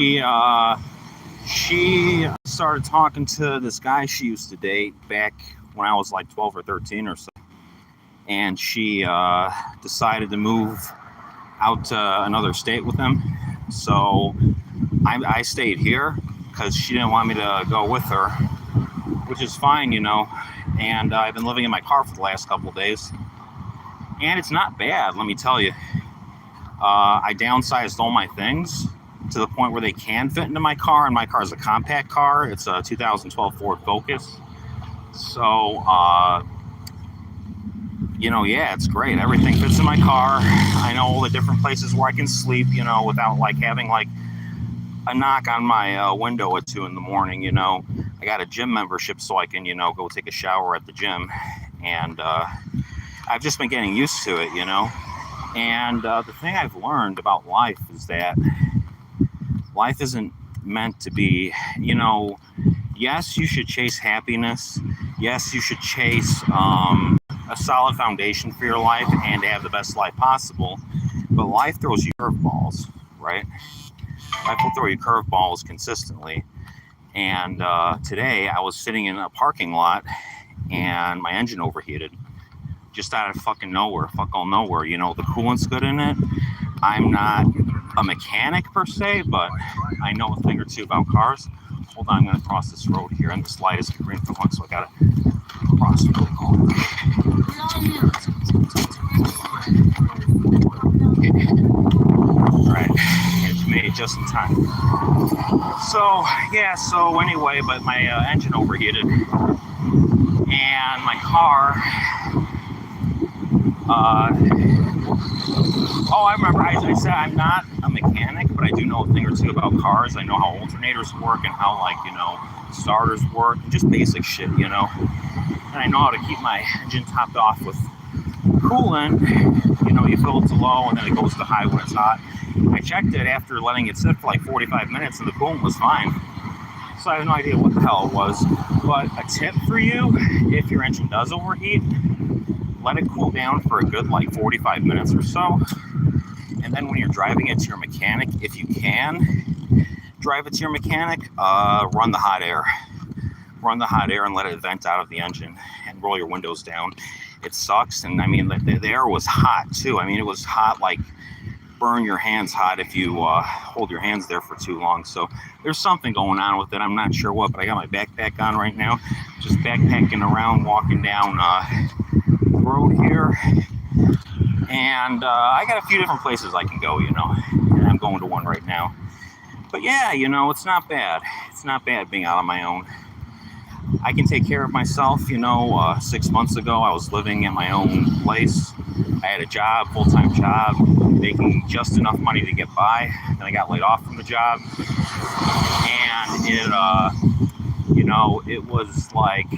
She, uh, she started talking to this guy she used to date back when I was like 12 or 13 or so. And she decided to move out to another state with him. So I stayed here because she didn't want me to go with her, which is fine, And I've been living in my car for the last couple of days. And it's not bad, let me tell you. I downsized all my things to the point where they can fit into my car, and my car is a compact car. It's a 2012 Ford Focus. So, yeah, it's great. Everything fits in my car. I know all the different places where I can sleep, without like having like a knock on my window at 2 a.m. I got a gym membership so I can, go take a shower at the gym. And I've just been getting used to it, And the thing I've learned about life is that life isn't meant to be, yes, you should chase happiness. Yes, you should chase a solid foundation for your life and have the best life possible. But life throws you curveballs, right? Life will throw you curveballs consistently. And today I was sitting in a parking lot and my engine overheated. Just out of fucking nowhere, fuck all nowhere. The coolant's good in it. I'm not a mechanic per se, but I know a thing or two about cars. Hold on, I'm gonna cross this road here, and this light is green for once, so I gotta cross really quick. Alright, it's made it just in time. So anyway, but my engine overheated, and my car. I remember I said I'm not a mechanic, but I do know a thing or two about cars. I know how alternators work and how, starters work, just basic shit, And I know how to keep my engine topped off with coolant. You fill it to low and then it goes to high when it's hot. I checked it after letting it sit for like 45 minutes and the coolant was fine. So I have no idea what the hell it was. But a tip for you, if your engine does overheat, let it cool down for a good 45 minutes or so. And then when you're driving it to your mechanic, if you can drive it to your mechanic, run the hot air. Run the hot air and let it vent out of the engine and roll your windows down. It sucks. And I mean, the air was hot too. I mean, it was hot, like burn your hands hot if you hold your hands there for too long. So there's something going on with it. I'm not sure what, but I got my backpack on right now. Just backpacking around, walking down road here, and I got a few different places I can go, and I'm going to one right now. But yeah, it's not bad. It's not bad being out on my own. I can take care of myself. 6 months ago, I was living in my own place. I had a job, full-time job, making just enough money to get by. Then I got laid off from the job, and it was like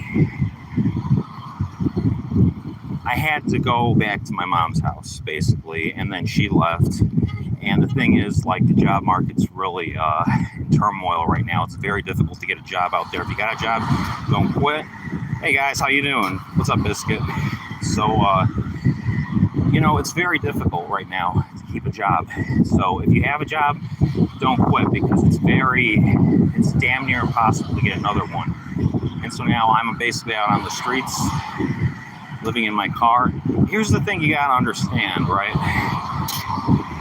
I had to go back to my mom's house, basically, and then she left. And the thing is, the job market's really in turmoil right now. It's very difficult to get a job out there. If you got a job, don't quit. Hey, guys, how you doing? What's up, Biscuit? So, it's very difficult right now to keep a job. So if you have a job, don't quit, because it's damn near impossible to get another one. And so now I'm basically out on the streets, living in my car. Here's the thing you gotta understand, right?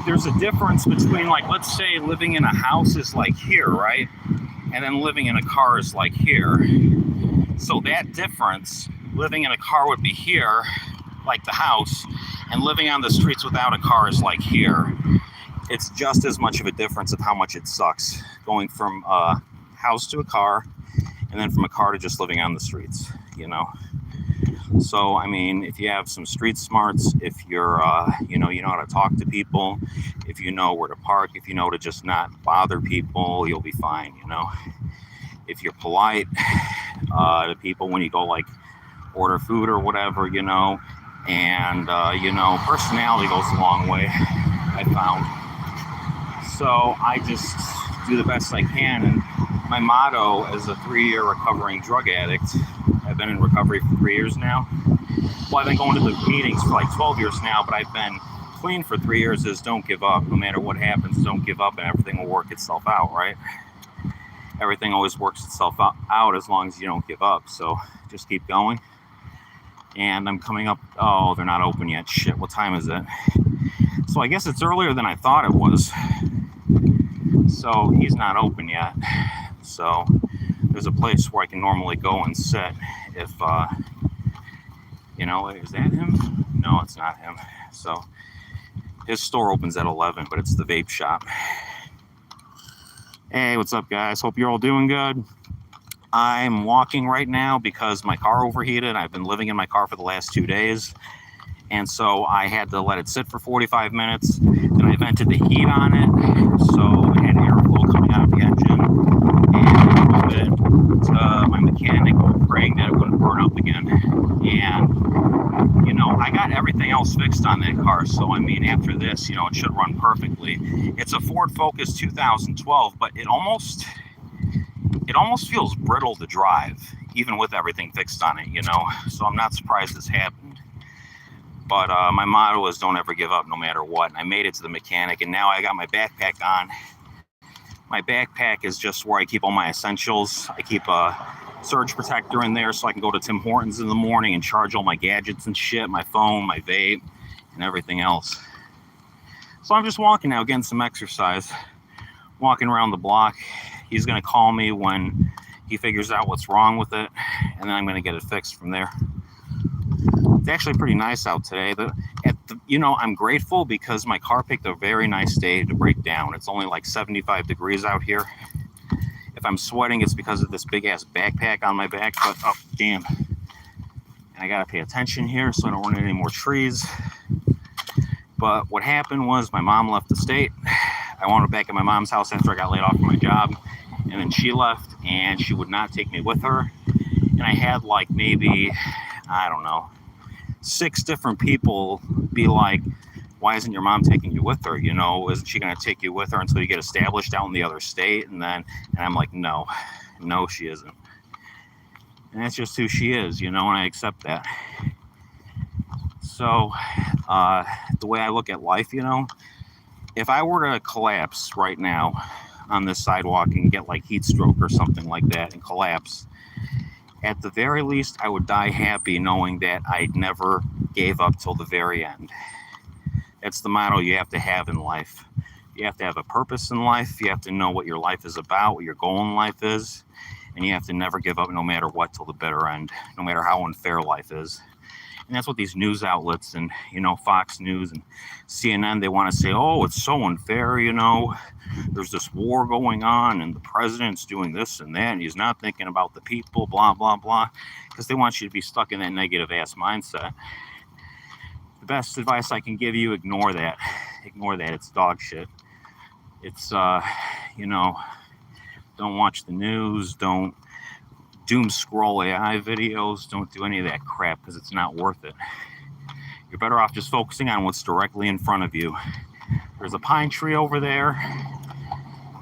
There's a difference between, let's say living in a house is like here, right? And then living in a car is like here. So that difference, living in a car would be here, like the house, and living on the streets without a car is like here. It's just as much of a difference of how much it sucks going from a house to a car, and then from a car to just living on the streets, So, I mean, if you have some street smarts, if you're, you know how to talk to people, if you know where to park, if you know to just not bother people, you'll be fine, If you're polite to people when you go, order food or whatever, and, personality goes a long way, I found. So I just do the best I can, and my motto as a 3-year recovering drug addict, I've been in recovery for 3 years now. Well, I've been going to the meetings for 12 years now, but I've been clean for 3 years is don't give up. No matter what happens, don't give up, and everything will work itself out, right? Everything always works itself out as long as you don't give up. So just keep going. And I'm coming up. Oh, they're not open yet. Shit, what time is it? So I guess it's earlier than I thought it was. So he's not open yet. So there's a place where I can normally go and sit if, you know, is that him? No, it's not him. So his store opens at 11, but it's the vape shop. Hey, what's up, guys? Hope you're all doing good. I'm walking right now because my car overheated. I've been living in my car for the last 2 days. And so I had to let it sit for 45 minutes. Then I vented the heat on it. So it had airflow coming out of the engine. And I moved it to my mechanic, praying that it wouldn't burn up again. And, you know, I got everything else fixed on that car. So, I mean, after this, you know, it should run perfectly. It's a Ford Focus 2012, but it almost feels brittle to drive, even with everything fixed on it, you know. So I'm not surprised this happened. But my motto is don't ever give up no matter what. And I made it to the mechanic, and now I got my backpack on. My backpack is just where I keep all my essentials. I keep a surge protector in there so I can go to Tim Hortons in the morning and charge all my gadgets and shit, my phone, my vape, and everything else. So I'm just walking now, getting some exercise, walking around the block. He's going to call me when he figures out what's wrong with it, and then I'm going to get it fixed from there. It's actually pretty nice out today. You know, I'm grateful because my car picked a very nice day to break down. It's only like 75 degrees out here. If I'm sweating, it's because of this big-ass backpack on my back, but, oh, damn. And I got to pay attention here so I don't run into any more trees. But what happened was my mom left the state. I wound up back at my mom's house after I got laid off from my job. And then she left, and she would not take me with her. And I had like maybe, I don't know, 6 different people be like, why isn't your mom taking you with her? You know, isn't she going to take you with her until you get established out in the other state? And I'm like, no, she isn't. And that's just who she is, you know, and I accept that. So the way I look at life, you know, if I were to collapse right now on this sidewalk and get like heat stroke or something like that and collapse, at the very least, I would die happy knowing that I never gave up till the very end. That's the motto you have to have in life. You have to have a purpose in life. You have to know what your life is about, what your goal in life is. And you have to never give up no matter what till the bitter end, no matter how unfair life is. And that's what these news outlets and, you know, Fox News and CNN, they want to say, oh, it's so unfair, you know. There's this war going on and the president's doing this and that, and he's not thinking about the people, blah, blah, blah, because they want you to be stuck in that negative-ass mindset. The best advice I can give you, ignore that. Ignore that. It's dog shit. It's, you know, don't watch the news. Don't doom scroll AI videos. Don't do any of that crap because it's not worth it. You're better off just focusing on what's directly in front of you. There's a pine tree over there.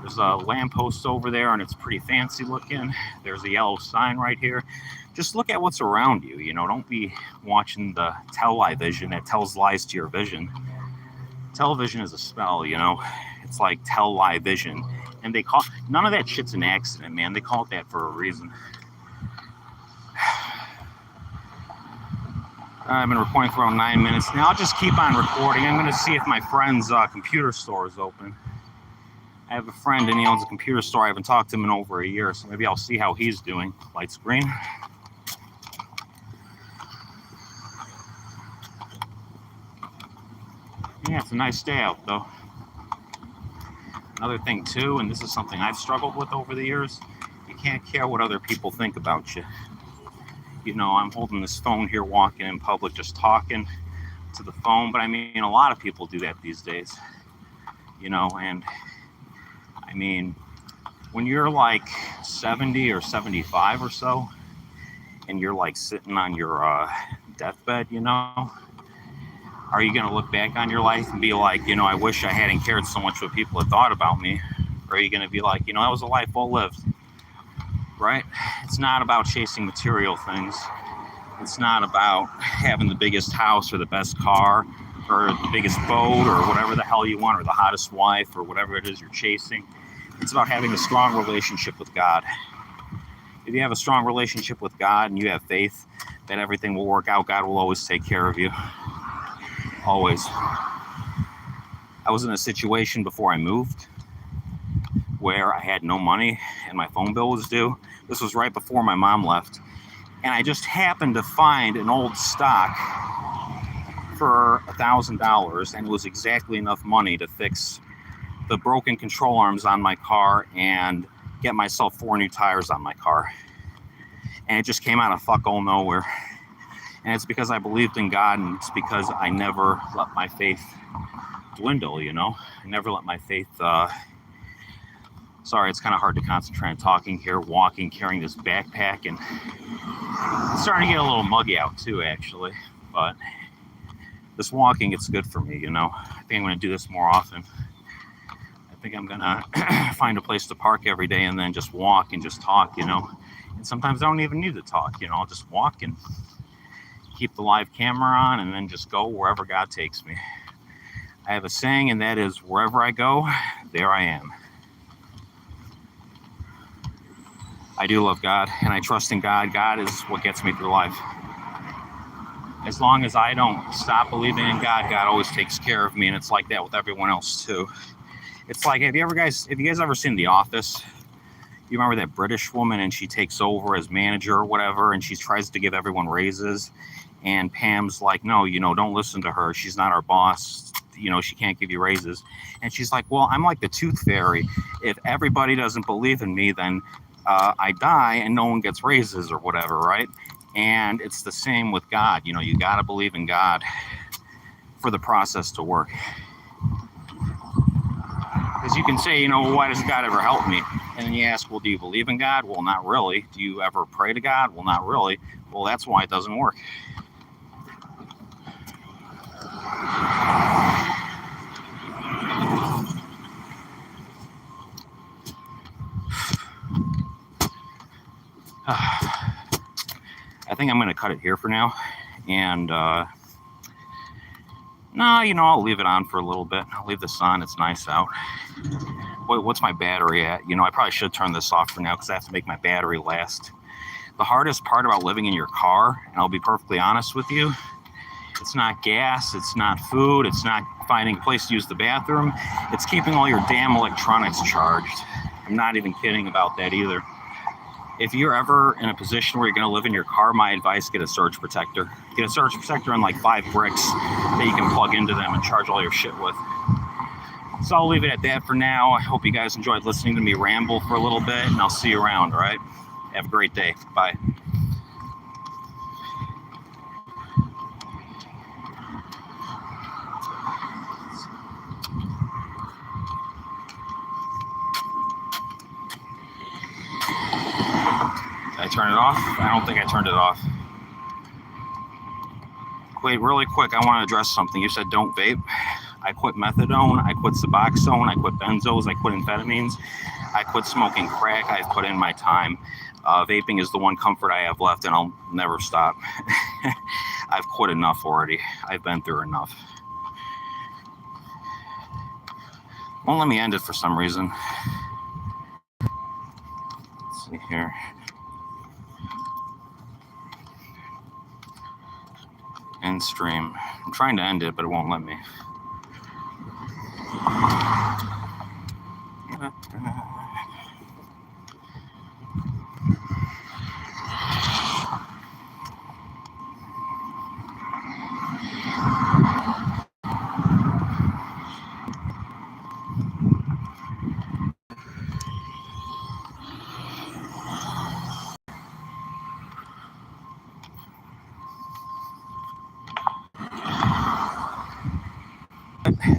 There's a lamppost over there, and it's pretty fancy looking. There's a yellow sign right here. Just look at what's around you. You know, don't be watching the television that tells lies to your vision. Television is a spell, you know. It's like tell-lie-vision. And they call none of that shit's an accident, man. They call it that for a reason. I've been recording for around 9 minutes now. I'll just keep on recording. I'm going to see if my friend's computer store is open. I have a friend and he owns a computer store. I haven't talked to him in over a year, so maybe I'll see how he's doing. Light screen. Yeah, it's a nice day out, though. Another thing, too, and this is something I've struggled with over the years, you can't care what other people think about you. You know, I'm holding this phone here, walking in public, just talking to the phone. But I mean, a lot of people do that these days, you know, and I mean, when you're like 70 or 75 or so, and you're like sitting on your deathbed, you know, are you going to look back on your life and be like, you know, I wish I hadn't cared so much what people had thought about me? Or are you going to be like, you know, that was a life well lived? Right? It's not about chasing material things. It's not about having the biggest house or the best car or the biggest boat or whatever the hell you want, or the hottest wife or whatever it is you're chasing. It's about having a strong relationship with God. If you have a strong relationship with God and you have faith that everything will work out, God will always take care of you. Always. I was in a situation before I moved where I had no money and my phone bill was due. This was right before my mom left. And I just happened to find an old stock for $1,000, and it was exactly enough money to fix the broken control arms on my car and get myself 4 new tires on my car. And it just came out of fuck all nowhere. And it's because I believed in God, and it's because I never let my faith dwindle, you know? I never let my faith, sorry, it's kind of hard to concentrate on talking here, walking, carrying this backpack, and it's starting to get a little muggy out too, actually. But this walking, it's good for me, you know? I think I'm going to do this more often. I think I'm going to find a place to park every day and then just walk and just talk, you know? And sometimes I don't even need to talk, you know? I'll just walk and keep the live camera on and then just go wherever God takes me. I have a saying, and that is, wherever I go, there I am. I do love God, and I trust in God. God is what gets me through life. As long as I don't stop believing in God, God always takes care of me, and it's like that with everyone else too. It's like, have you guys ever seen The Office? You remember that British woman, and she takes over as manager or whatever, and she tries to give everyone raises, and Pam's like, no, you know, don't listen to her. She's not our boss. You know, she can't give you raises. And she's like, well, I'm like the tooth fairy. If everybody doesn't believe in me, then I die and no one gets raises or whatever, right? And it's the same with God. You know, you got to believe in God for the process to work. Because you can say, you know, well, why does God ever help me? And then you ask, well, do you believe in God? Well, not really. Do you ever pray to God? Well, not really. Well, that's why it doesn't work. I think I'm going to cut it here for now. And, no, you know, I'll leave it on for a little bit. I'll leave this on. It's nice out. What's my battery at? You know, I probably should turn this off for now because I have to make my battery last. The hardest part about living in your car, and I'll be perfectly honest with you, it's not gas, it's not food, it's not finding a place to use the bathroom. It's keeping all your damn electronics charged. I'm not even kidding about that either. If you're ever in a position where you're going to live in your car, my advice, get a surge protector. Get a surge protector and like 5 bricks that you can plug into them and charge all your shit with. So I'll leave it at that for now. I hope you guys enjoyed listening to me ramble for a little bit, and I'll see you around, all right? Have a great day. Bye. Did I turn it off? I don't think I turned it off. Wait, really quick, I want to address something. You said don't vape. I quit methadone, I quit Suboxone, I quit benzos, I quit amphetamines, I quit smoking crack. I've put in my time. Vaping is the one comfort I have left, and I'll never stop. I've quit enough already. I've been through enough. Won't let me end it for some reason. Let's see here. End stream. I'm trying to end it, but it won't let me.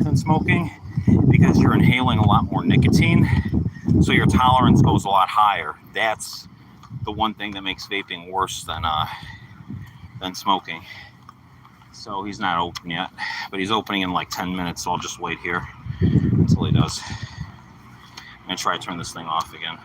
Than smoking, because you're inhaling a lot more nicotine, so your tolerance goes a lot higher. That's the one thing that makes vaping worse than smoking. So he's not open yet, but he's opening in like 10 minutes, so I'll just wait here until he does. I'm gonna try to turn this thing off again.